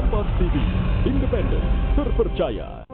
Kompas TV, independen, terpercaya.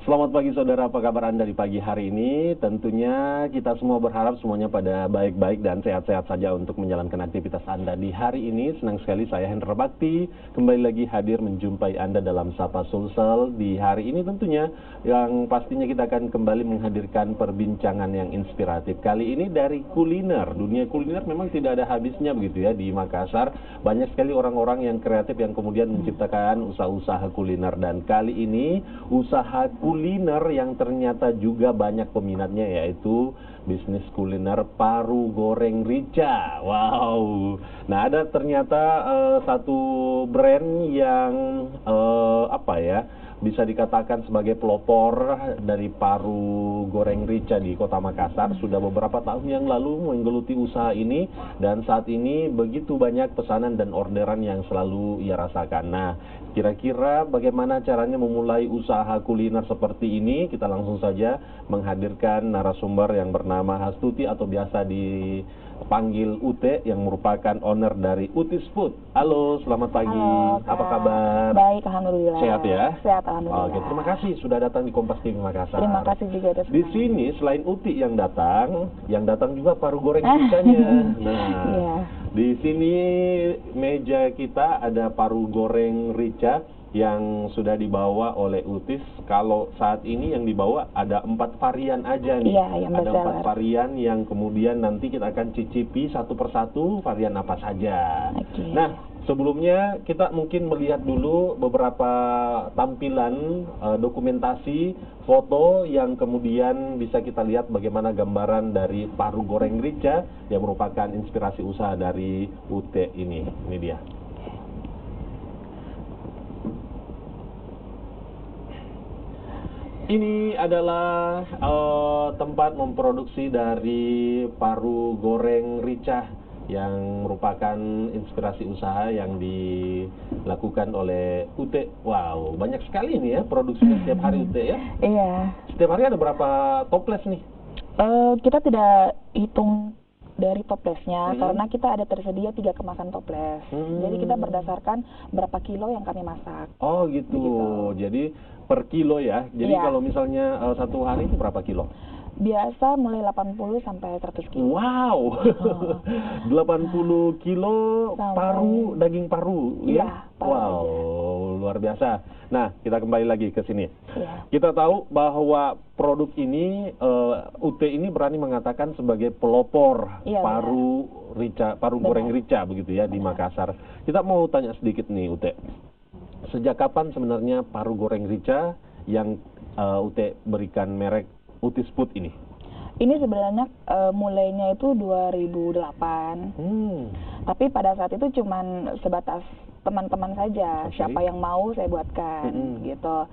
Selamat pagi saudara, apa kabar Anda di pagi hari ini? Tentunya kita semua berharap semuanya pada baik-baik dan sehat-sehat saja untuk menjalankan aktivitas Anda di hari ini. Senang sekali saya Hendra Bakti kembali lagi hadir menjumpai Anda dalam Sapa Sulsel di hari ini tentunya, yang pastinya kita akan kembali menghadirkan perbincangan yang inspiratif. Kali ini dari kuliner. Dunia kuliner memang tidak ada habisnya begitu ya di Makassar. Banyak sekali orang-orang yang kreatif yang kemudian menciptakan usaha-usaha kuliner, dan kali ini usaha kuliner yang ternyata juga banyak peminatnya, yaitu bisnis kuliner paru goreng rica. Wow. Nah, ada ternyata satu brand yang bisa dikatakan sebagai pelopor dari paru goreng rica di Kota Makassar. Sudah beberapa tahun yang lalu menggeluti usaha ini, dan saat ini begitu banyak pesanan dan orderan yang selalu ia rasakan. Nah, kira-kira bagaimana caranya memulai usaha kuliner seperti ini? Kita langsung saja menghadirkan narasumber yang bernama Hastuti atau biasa dipanggil Ute, yang merupakan owner dari Utis Food. Halo, selamat pagi. Halo, apa kabar? Baik, alhamdulillah. Sehat ya? Sehat, alhamdulillah. Oke, terima kasih sudah datang di Kompas TV Makassar. Terima kasih juga atas Di sini selain Uti yang datang juga paru goreng ricanya. Nah, iya. Di sini meja kita ada paru goreng rica yang sudah dibawa oleh Utis. Kalau saat ini yang dibawa ada 4 varian aja nih. Iya, yang ada 4 bestseller. varian yang kemudian nanti kita akan cicipi satu persatu varian apa saja. Oke. Nah, sebelumnya kita mungkin melihat dulu beberapa tampilan dokumentasi foto yang kemudian bisa kita lihat bagaimana gambaran dari paru goreng rica yang merupakan inspirasi usaha dari Ute ini. Ini dia. Ini adalah tempat memproduksi dari paru goreng rica yang merupakan inspirasi usaha yang dilakukan oleh Ute. Wow, banyak sekali nih ya produksinya setiap hari Ute ya. Iya. Setiap hari ada berapa toples nih? Kita tidak hitung dari toplesnya, Hmm. karena kita ada tersedia 3 kemasan toples. Jadi kita berdasarkan berapa kilo yang kami masak. Oh gitu. Jadi per kilo ya. Jadi Iya. kalau misalnya satu hari itu berapa kilo? Biasa mulai 80 sampai 100 kilo. Wow. 80 kilo paru, daging paru ya. Iya, paru. Wow, luar biasa. Nah, kita kembali lagi ke sini. Iya. Kita tahu bahwa produk ini Ute ini berani mengatakan sebagai pelopor Iya, paru rica, paru goreng rica begitu ya di Makassar. Kita mau tanya sedikit nih Ute. Sejak kapan sebenarnya paru goreng rica yang Ute berikan merek Utis Food ini? Ini sebenarnya mulainya itu 2008. Tapi pada saat itu cuman sebatas teman-teman saja. Okay. Siapa yang mau saya buatkan gitu.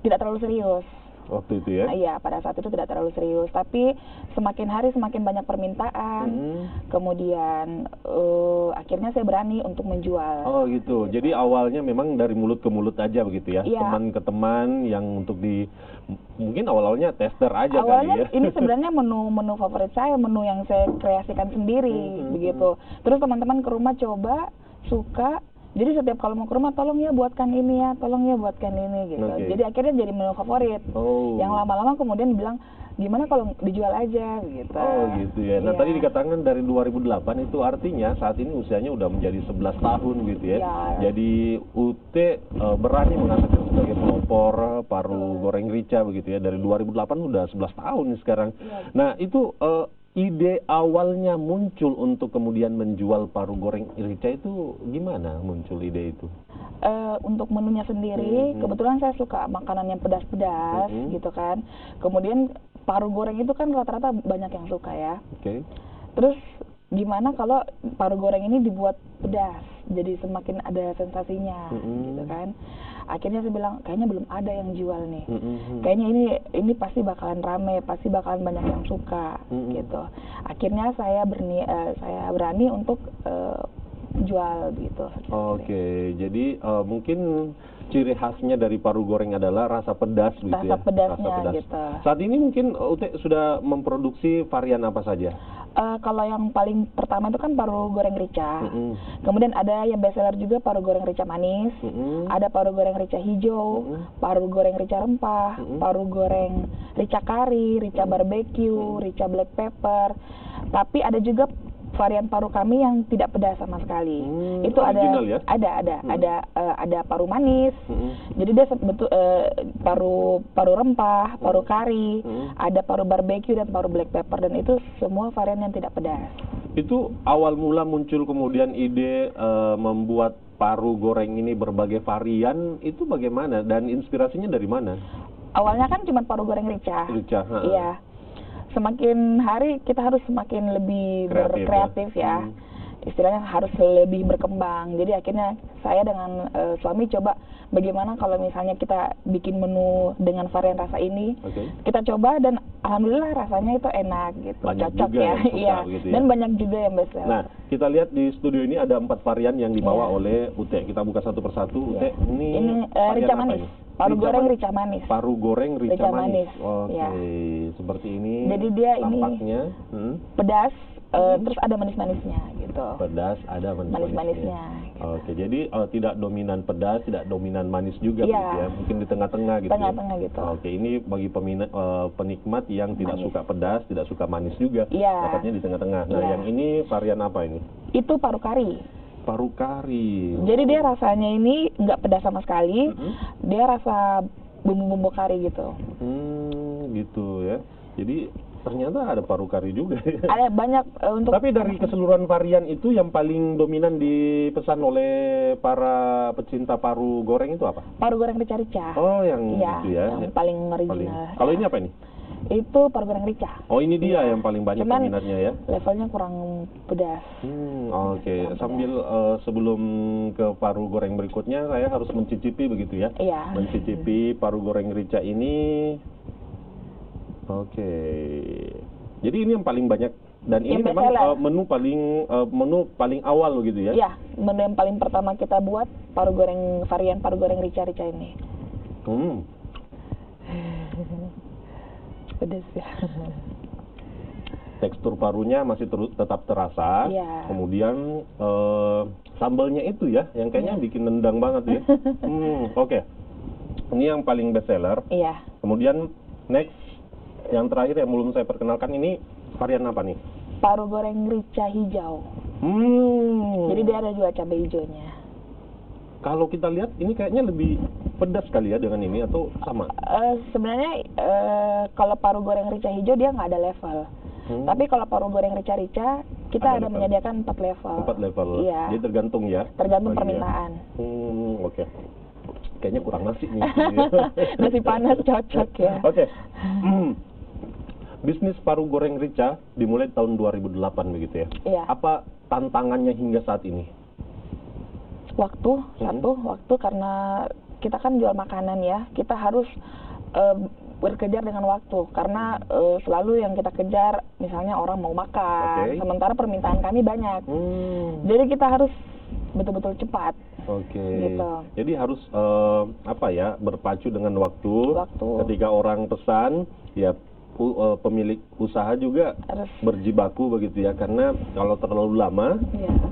Tidak terlalu serius. Waktu itu ya? Iya, pada saat itu tidak terlalu serius. Tapi semakin hari semakin banyak permintaan. Kemudian akhirnya saya berani untuk menjual. Oh gitu. Jadi awalnya memang dari mulut ke mulut aja begitu ya? Iya. Teman ke teman yang untuk mungkin awalnya tester aja Awalnya kali ya? ini sebenarnya menu favorit saya, menu yang saya kreasikan sendiri begitu. Terus teman-teman ke rumah coba, suka. Jadi setiap kalau mau ke rumah, tolong ya buatkan ini ya, tolong ya buatkan ini gitu. Okay. Jadi akhirnya jadi menu favorit. Oh. Yang lama-lama kemudian bilang, gimana kalau dijual aja gitu. Oh gitu ya. Nah Iya. tadi dikatakan dari 2008, itu artinya saat ini usianya udah menjadi 11 tahun gitu ya. Iya. Jadi Ute berani mengatakan sebagai pelopor paru goreng rica begitu ya. Dari 2008 udah 11 tahun nih sekarang. Iya. Nah itu ide awalnya muncul untuk kemudian menjual paru goreng rica itu gimana muncul ide itu? Untuk menunya sendiri, kebetulan saya suka makanan yang pedas-pedas gitu kan. Kemudian paru goreng itu kan rata-rata banyak yang suka ya. Oke. Terus gimana kalau paru goreng ini dibuat pedas, jadi semakin ada sensasinya gitu kan. akhirnya saya bilang kayaknya belum ada yang jual nih. Mm-mm. Kayaknya ini pasti bakalan rame, pasti bakalan banyak yang suka gitu. Akhirnya saya berani untuk jual gitu. Oke, jadi mungkin ciri khasnya dari paru goreng adalah rasa pedas gitu Rasa ya. pedasnya gitu. Saat ini mungkin Ute sudah memproduksi varian apa saja? Kalau yang paling pertama itu kan paru goreng rica. Mm-mm. Kemudian ada yang bestseller juga paru goreng rica manis. Mm-mm. Ada paru goreng rica hijau, paru goreng rica rempah, paru goreng rica kari, rica barbecue, rica black pepper. Tapi ada juga varian paru kami yang tidak pedas sama sekali. Itu original ya? ada paru manis. Jadi dia paru rempah, paru kari, ada paru barbecue dan paru black pepper, dan itu semua varian yang tidak pedas. Itu awal mula muncul kemudian ide membuat paru goreng ini berbagai varian, itu bagaimana dan inspirasinya dari mana? Awalnya kan cuma paru goreng rica. Rica, Iya. Semakin hari kita harus semakin lebih berkreatif ya. Istilahnya harus lebih berkembang. Jadi akhirnya saya dengan suami coba bagaimana kalau misalnya kita bikin menu dengan varian rasa ini. Kita coba dan alhamdulillah rasanya itu enak gitu. Banyak cocok juga ya. yang suka Iya. begitu ya. Dan banyak juga yang bestseller. Nah, kita lihat di studio ini ada 4 varian yang dibawa oleh Ute. Kita buka satu persatu. Ute, ini varian rica apa manis. ini? Paru goreng rica manis. Paru goreng rica manis. Oke, Ya. seperti ini. Jadi dia tampaknya, pedas, terus ada manis-manisnya gitu. pedas, ada Manis-manisnya. Oke, jadi tidak dominan pedas, tidak dominan manis juga Iya. gitu ya. Mungkin di tengah-tengah gitu. Tengah-tengah gitu. Oke, ini bagi penikmat yang tidak Manis. suka pedas, tidak suka manis juga. Iya. Dapatnya di tengah-tengah. Nah, Iya. yang ini varian apa ini? Itu paru kari. Paru kari. Jadi dia rasanya ini nggak pedas sama sekali. Dia rasa bumbu-bumbu kari gitu. Gitu ya. Jadi ternyata ada paru kari juga ya. Ada banyak untuk. Tapi dari keseluruhan varian itu yang paling dominan dipesan oleh para pecinta paru goreng itu apa? Paru goreng rica-rica. Oh, yang Iya, itu ya. yang paling original. Kalau ini apa ini? Itu paru goreng rica. Oh, ini dia yang paling banyak Cuman peminatnya ya. levelnya kurang pedas. Oke. Sambil sebelum ke paru goreng berikutnya, saya harus mencicipi begitu ya. Iya. Mencicipi paru goreng rica ini. Oke. Jadi ini yang paling banyak dan ini Yang memang bestseller. menu paling awal begitu ya. Iya, menu yang paling pertama kita buat varian paru goreng rica-rica ini. Pedas ya. Tekstur parunya masih tetap terasa. Iya. Kemudian sambalnya itu ya, yang kayaknya bikin nendang banget ya. Oke. Ini yang paling best seller. Iya. Kemudian next, yang terakhir yang belum saya perkenalkan ini varian apa nih? Paru goreng rica hijau. Jadi dia ada juga cabai hijaunya. Kalau kita lihat ini kayaknya lebih pedas kali ya dengan ini atau sama? Sebenarnya kalau paru goreng rica hijau dia nggak ada level. Tapi kalau paru goreng rica-rica kita ada menyediakan 4 level. 4 level. Iya. Jadi tergantung ya. Tergantung Bagi ya. permintaan. Oke. Kayaknya kurang nasi nih. Nasi panas cocok ya. Oke. Bisnis paru goreng rica dimulai tahun 2008 begitu ya. Iya. Apa tantangannya hingga saat ini? Waktu karena kita kan jual makanan ya, kita harus berkejar dengan waktu karena selalu yang kita kejar misalnya orang mau makan, sementara permintaan kami banyak. Jadi kita harus betul-betul cepat. Gitu. Jadi harus berpacu dengan waktu. Ketika orang pesan, ya pemilik usaha juga harus berjibaku begitu ya, karena kalau terlalu lama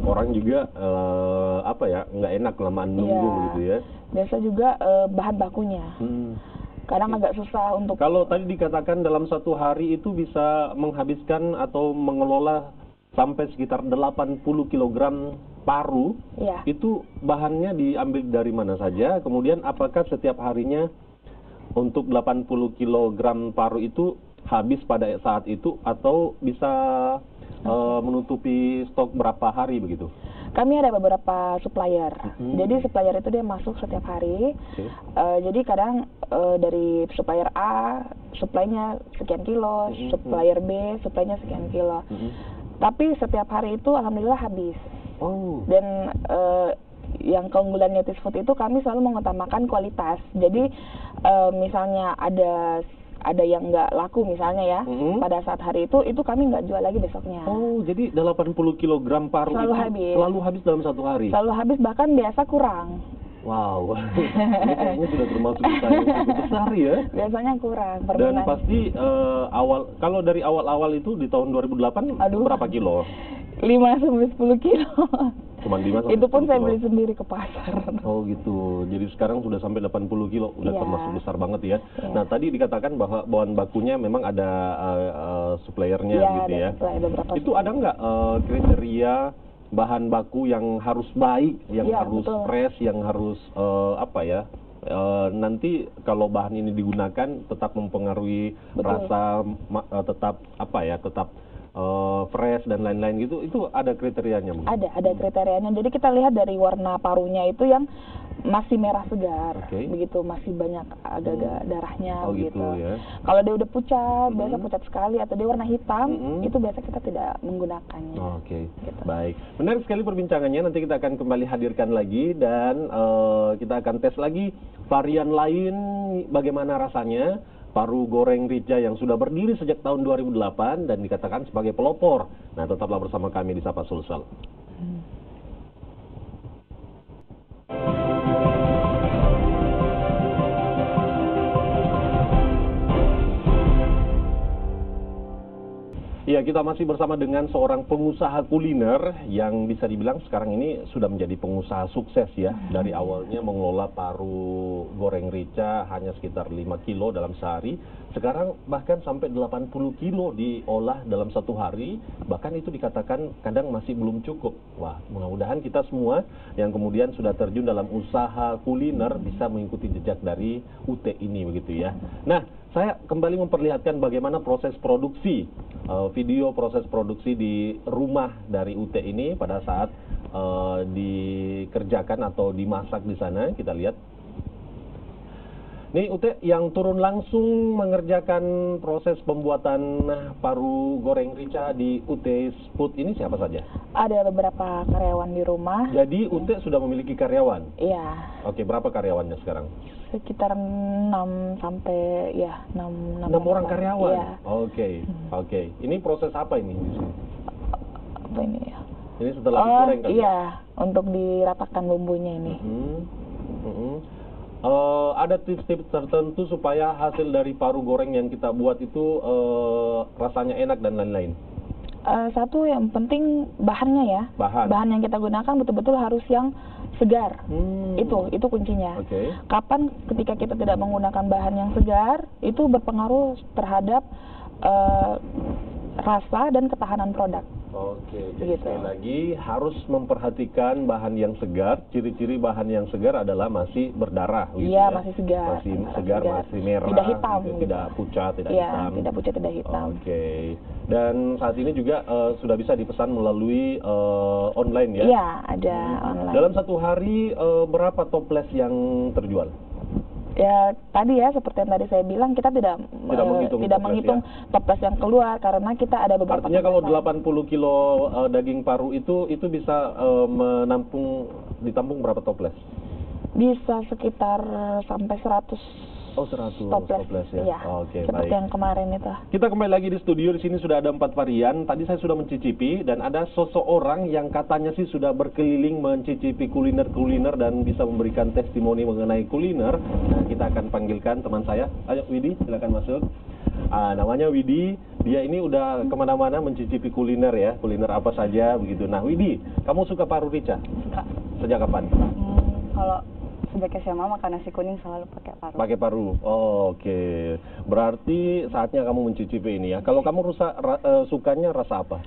orang juga nggak enak kelamaan nunggu begitu ya. Biasa juga bahan bakunya kadang agak susah untuk. Kalau tadi dikatakan dalam satu hari itu bisa menghabiskan atau mengelola sampai sekitar 80 kg paru, itu bahannya diambil dari mana saja, kemudian apakah setiap harinya untuk 80 kg paru itu habis pada saat itu atau bisa menutupi stok berapa hari begitu? Kami ada beberapa supplier. Jadi supplier itu dia masuk setiap hari. Jadi kadang dari supplier A supply-nya sekian kilo, supplier B supply-nya sekian kilo. Tapi setiap hari itu alhamdulillah habis. Dan yang keunggulannya Tis Food itu kami selalu mengutamakan kualitas. Jadi misalnya ada yang nggak laku misalnya ya, pada saat hari itu kami nggak jual lagi besoknya. Oh, jadi 80 kg paru Selalu itu habis. selalu habis dalam satu hari? Selalu habis, bahkan biasa kurang. Wow, ini kayaknya sudah termasuk usaha yang cukup besar ya. Biasanya kurang per Dan bulan. pasti kalau dari awal-awal itu di tahun 2008 Aduh. berapa kilo? 5-10 kilo. Cuman 5 sampai Itu pun 10 saya kilo. beli sendiri ke pasar. Oh gitu, jadi sekarang sudah sampai 80 kilo, udah Iya. termasuk besar banget ya. Iya. Nah tadi dikatakan bahwa bahan bakunya memang ada suppliernya Iya, gitu ada ya. supply beberapa. Itu ada nggak kriteria bahan baku yang harus baik, yang Iya, harus betul. fresh, yang harus nanti kalau bahan ini digunakan tetap mempengaruhi Betul. rasa, tetap fresh dan lain-lain gitu, itu ada kriterianya, Bu? Ada kriterianya. Jadi kita lihat dari warna parunya itu yang masih merah segar, Oke. begitu, masih banyak agak-agak darahnya Oh begitu. gitu ya. Kalau dia udah pucat, biasa pucat sekali, atau dia warna hitam, Mm-mm. itu biasa kita tidak menggunakannya. Oke, Gitu. baik. Menarik sekali perbincangannya. Nanti kita akan kembali hadirkan lagi dan kita akan tes lagi varian lain bagaimana rasanya. Paru goreng Rica yang sudah berdiri sejak tahun 2008 dan dikatakan sebagai pelopor. Nah, tetaplah bersama kami di Sapa Sulsel. Ya, kita masih bersama dengan seorang pengusaha kuliner yang bisa dibilang sekarang ini sudah menjadi pengusaha sukses ya. Dari awalnya mengelola paru goreng Rica hanya sekitar 5 kilo dalam sehari. Sekarang bahkan sampai 80 kilo diolah dalam satu hari. Bahkan itu dikatakan kadang masih belum cukup. Wah, mudah-mudahan kita semua yang kemudian sudah terjun dalam usaha kuliner bisa mengikuti jejak dari UT ini begitu ya. Nah, saya kembali memperlihatkan bagaimana proses produksi, video proses produksi di rumah dari UT ini pada saat dikerjakan atau dimasak di sana. Kita lihat. Nih UT yang turun langsung mengerjakan proses pembuatan paru goreng Rica di UT Food ini siapa saja? Ada beberapa karyawan di rumah. Jadi UT sudah memiliki karyawan? Iya, Oke, berapa karyawannya sekarang? sekitar 6 sampai ya 6 6 orang karyawan? Iya. Oke, oke. Ini proses apa ini di sini? Apa ini ya? Ini setelah digoreng kan? Iya, untuk diratakan bumbunya ini. Ada tips-tips tertentu supaya hasil dari paru goreng yang kita buat itu rasanya enak dan lain-lain? Satu yang penting bahannya ya. Bahan. yang kita gunakan betul-betul harus yang segar. Itu kuncinya. Oke. Kapan ketika kita tidak menggunakan bahan yang segar, itu berpengaruh terhadap rasa dan ketahanan produk. Oke, jadi Gitu. sekali lagi harus memperhatikan bahan yang segar. Ciri-ciri bahan yang segar adalah masih berdarah, gitu Iya, ya? masih segar. Masih segar, masih merah, Tidak hitam. gitu. Tidak pucat, tidak Iya, hitam. tidak pucat, tidak hitam. Oke. Dan saat ini juga sudah bisa dipesan melalui online ya? Iya, ada online. Dalam satu hari berapa toples yang terjual? Ya tadi ya seperti yang tadi saya bilang, kita tidak menghitung toples, menghitung toples yang keluar karena kita ada beberapa. Artinya kalau kemasan. 80 kilo daging paru itu bisa ditampung berapa toples? Bisa sekitar sampai 100 Oh, 100 toples ya. Iya, Oke, seperti baik. yang kemarin itu. Kita kembali lagi di studio. Di sini sudah ada 4 varian. Tadi saya sudah mencicipi dan ada seseorang yang katanya sih sudah berkeliling mencicipi kuliner-kuliner dan bisa memberikan testimoni mengenai kuliner. Nah, kita akan panggilkan teman saya. Ayo Widi, silakan masuk. Namanya Widi. Dia ini udah kemana-mana mencicipi kuliner ya. Kuliner apa saja begitu. Nah, Widi, kamu suka paru Rica? Suka. Sejak kapan? Kalau sejak SMA makan nasi kuning selalu pakai paru. Pakai paru. Oh, oke. Berarti saatnya kamu mencicipi ini ya. Kalau kamu sukanya rasa apa?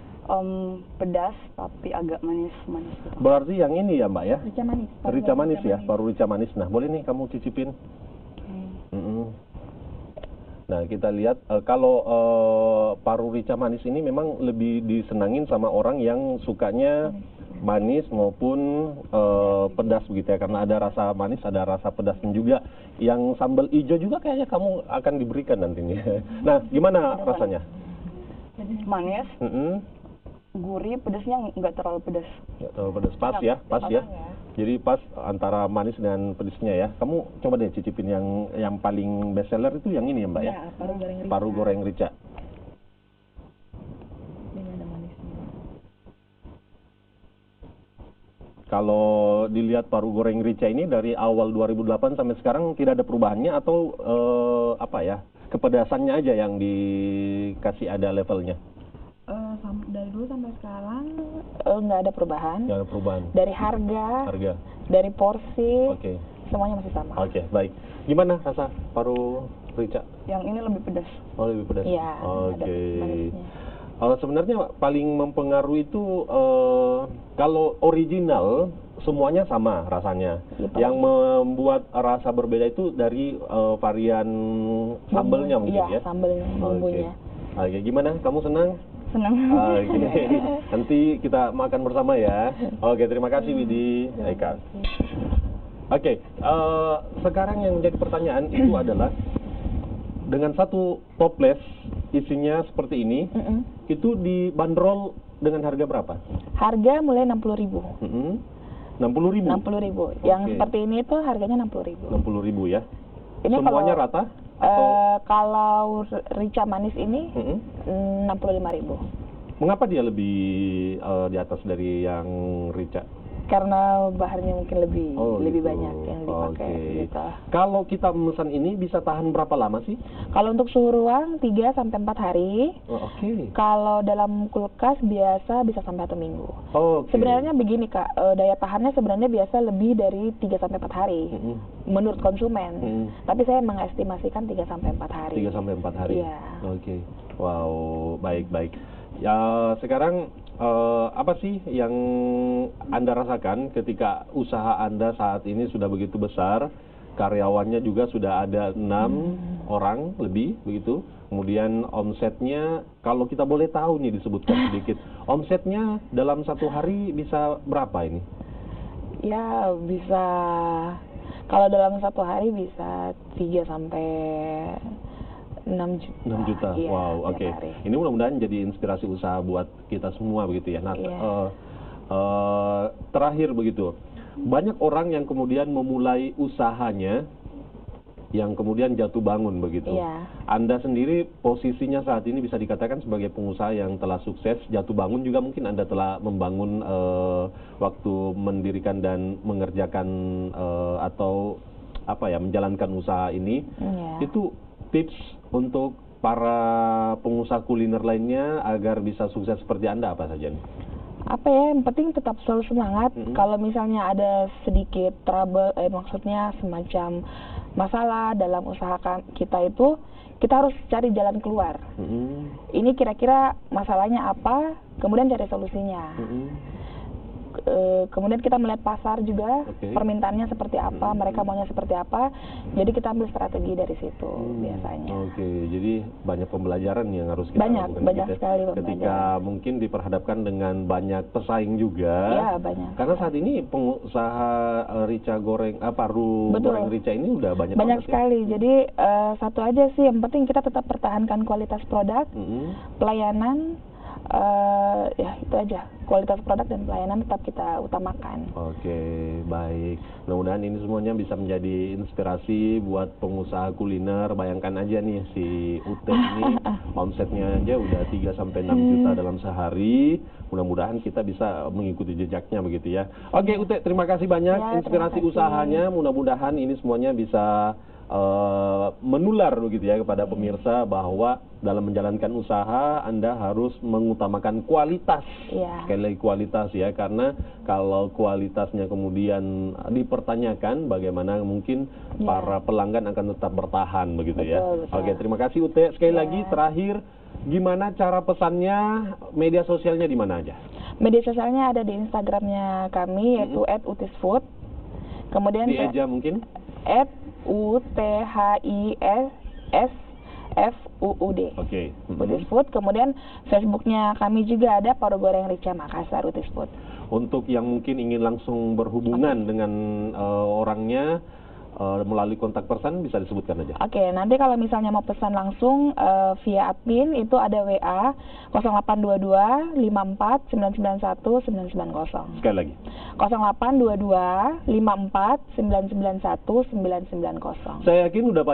Pedas tapi agak manis-manis gitu. Berarti yang ini ya, Mbak ya? Rica manis. Rica manis ya, paru rica manis. Nah, boleh nih kamu cicipin. Nah, kita lihat kalau paru rica manis ini memang lebih disenangin sama orang yang sukanya manis maupun pedas begitu ya, karena ada rasa manis, ada rasa pedasnya juga. Yang sambal hijau juga kayaknya kamu akan diberikan nantinya. Nah, gimana rasanya? Manis, gurih, pedasnya nggak terlalu pedas. Ya, terlalu pedas. Pas ya, pas ya. Jadi pas antara manis dan pedasnya ya. Kamu coba deh cicipin yang paling best seller itu yang ini ya Mbak ya? Ya, paru goreng rica. Paru goreng rica. Ini ada manisnya. Kalau dilihat paru goreng rica ini dari awal 2008 sampai sekarang tidak ada perubahannya atau apa ya? Kepedasannya aja yang dikasih ada levelnya? Dari dulu sampai sekarang nggak ada perubahan. Nggak ada perubahan. Dari harga, Harga. dari porsi, Oke. semuanya masih sama. Oke, baik. Gimana rasa paru rica? Yang ini lebih pedas. Oh, lebih pedas. Iya, ada Oke. manisnya. Sebenarnya paling mempengaruhi itu kalau original semuanya sama rasanya. Iya, Yang membuat rasa berbeda itu dari varian sambelnya mungkin Iya, ya. sambelnya, bumbunya. Oke, gimana? Kamu senang? Senang. Oke. Nanti kita makan bersama ya. Oke, terima kasih Widi. Eka. Oke, sekarang yang menjadi pertanyaan itu adalah dengan satu toples isinya seperti ini, itu dibanderol dengan harga berapa? Harga mulai 60.000. 60.000. 60.000. Yang Oke. seperti ini tuh harganya 60.000. 60.000 ya. Ini Semuanya kalau, rata? Atau kalau rica manis ini Mm-mm. 65.000. Mengapa dia lebih di atas dari yang rica? Karena bahannya mungkin lebih Gitu. banyak yang dipakai Oke. gitu. Kalau kita memesan ini bisa tahan berapa lama sih? Kalau untuk suhu ruang 3 sampai 4 hari. Oke. Kalau dalam kulkas biasa bisa sampai 1 minggu. Oke. Sebenarnya begini Kak, daya tahannya sebenarnya biasa lebih dari 3 sampai 4 hari. Mm-mm. Menurut konsumen. Mm-mm. Tapi saya mengestimasikan 3 sampai 4 hari. 3 sampai 4 hari. Iya. Oke. Wow, baik. Ya, sekarang apa sih yang Anda rasakan ketika usaha Anda saat ini sudah begitu besar, karyawannya juga sudah ada 6 orang lebih begitu. Kemudian omsetnya, kalau kita boleh tahu nih disebutkan sedikit, omsetnya dalam satu hari bisa berapa ini? Ya bisa, kalau dalam satu hari bisa 3 sampai 6 juta. 6 juta, Iya, wow, tiap oke. hari. Ini mudah-mudahan jadi inspirasi usaha buat kita semua begitu ya. Nah, Iya. terakhir begitu, banyak orang yang kemudian memulai usahanya, yang kemudian jatuh bangun begitu. Iya. Anda sendiri posisinya saat ini bisa dikatakan sebagai pengusaha yang telah sukses, jatuh bangun juga mungkin Anda telah membangun waktu mendirikan dan mengerjakan atau apa ya, menjalankan usaha ini. Iya. Itu tips untuk para pengusaha kuliner lainnya agar bisa sukses seperti Anda apa saja nih? Apa ya, yang penting tetap selalu semangat. Kalau misalnya ada sedikit trouble, maksudnya semacam masalah dalam usaha kita itu, kita harus cari jalan keluar. Ini kira-kira masalahnya apa, kemudian cari solusinya. Kemudian kita melihat pasar juga, Oke. permintaannya seperti apa, mereka maunya seperti apa. Jadi kita ambil strategi dari situ biasanya. Oke, jadi banyak pembelajaran yang harus kita Banyak lakukan sekali ketika pembelajaran. mungkin diperhadapkan dengan banyak pesaing juga. Iya, banyak. Karena saat ini pengusaha rica goreng, paru Betul. goreng rica ini udah banyak Banyak banget ya. sekali. Jadi satu aja sih, yang penting kita tetap pertahankan kualitas produk, pelayanan, ya itu aja. Kualitas produk dan pelayanan tetap kita utamakan. Oke, baik. Mudah-mudahan ini semuanya bisa menjadi inspirasi buat pengusaha kuliner. Bayangkan aja nih si Ute ini omsetnya aja udah 3 sampai 6 juta dalam sehari. Mudah-mudahan kita bisa mengikuti jejaknya begitu ya. Oke, Ute, terima kasih banyak Ya, inspirasi terima kasih. usahanya. Mudah-mudahan ini semuanya bisa menular begitu ya kepada pemirsa bahwa dalam menjalankan usaha Anda harus mengutamakan kualitas. Iya. Sekali lagi kualitas ya, karena kalau kualitasnya kemudian dipertanyakan, bagaimana mungkin para pelanggan akan tetap bertahan begitu ya. Betul. Oke, terima kasih Ute. Sekali lagi terakhir, gimana cara pesannya, media sosialnya di mana aja? Media sosialnya ada di Instagramnya kami, yaitu @utisfood. Kemudian Di Eja mungkin? @UTHISSFUUD. Oke. Utis Food. Kemudian Facebooknya kami juga ada, Paru Goreng Rica Makassar Utis Food. Untuk yang mungkin ingin langsung berhubungan dengan orangnya, melalui kontak person bisa disebutkan aja. Oke, nanti kalau misalnya mau pesan langsung via admin itu ada WA 0822 54 991 990. Sekali lagi. 0822 54 991 990. Saya yakin udah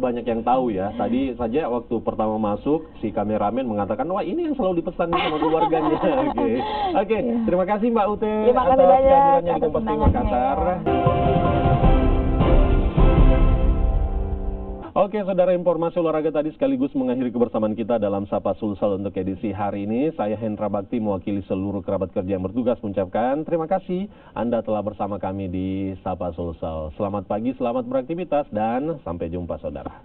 banyak yang tahu ya. Tadi saja waktu pertama masuk si kameramen mengatakan, wah ini yang selalu dipesan sama keluarganya. Oke. Terima kasih Mbak Ute Terima kasih atas banyak kehadirannya di atas Kompas TV undangannya. Makassar. Oke, saudara, informasi olahraga tadi sekaligus mengakhiri kebersamaan kita dalam Sapa Sulsel untuk edisi hari ini. Saya Hendra Bakti mewakili seluruh kerabat kerja yang bertugas mengucapkan terima kasih Anda telah bersama kami di Sapa Sulsel. Selamat pagi, selamat beraktivitas, dan sampai jumpa saudara.